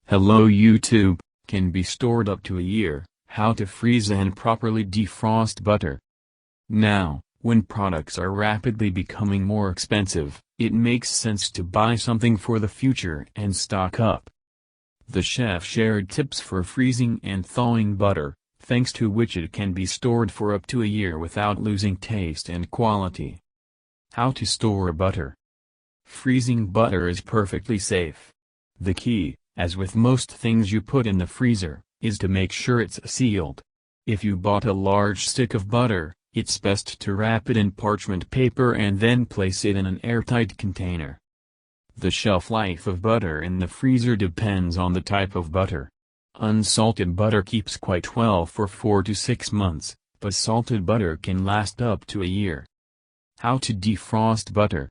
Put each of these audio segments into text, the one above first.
Hello YouTube, can be stored up to a year, how to freeze and properly defrost butter. Now, when products are rapidly becoming more expensive, it makes sense to buy something for the future and stock up. The chef shared tips for freezing and thawing butter, thanks to which it can be stored for up to a year without losing taste and quality. How to store butter. Freezing butter is perfectly safe. The key, as with most things you put in the freezer, is to make sure it's sealed. If you bought a large stick of butter, it's best to wrap it in parchment paper and then place it in an airtight container. The shelf life of butter in the freezer depends on the type of butter. Unsalted butter keeps quite well for 4 to 6 months, but salted butter can last up to a year. How to defrost butter.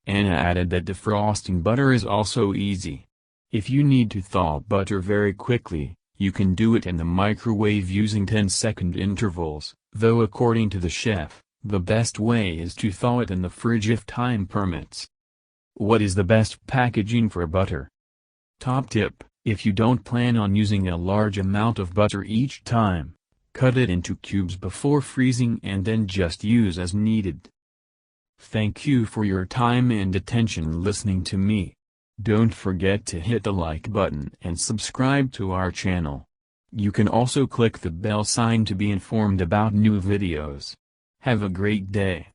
Anna added that defrosting butter is also easy. If you need to thaw butter very quickly, you can do it in the microwave using 10-second intervals, though according to the chef, the best way is to thaw it in the fridge if time permits. What is the best packaging for butter? Top tip, if you don't plan on using a large amount of butter each time, cut it into cubes before freezing and then just use as needed. Thank you for your time and attention listening to me. Don't forget to hit the like button and subscribe to our channel. You can also click the bell sign to be informed about new videos. Have a great day.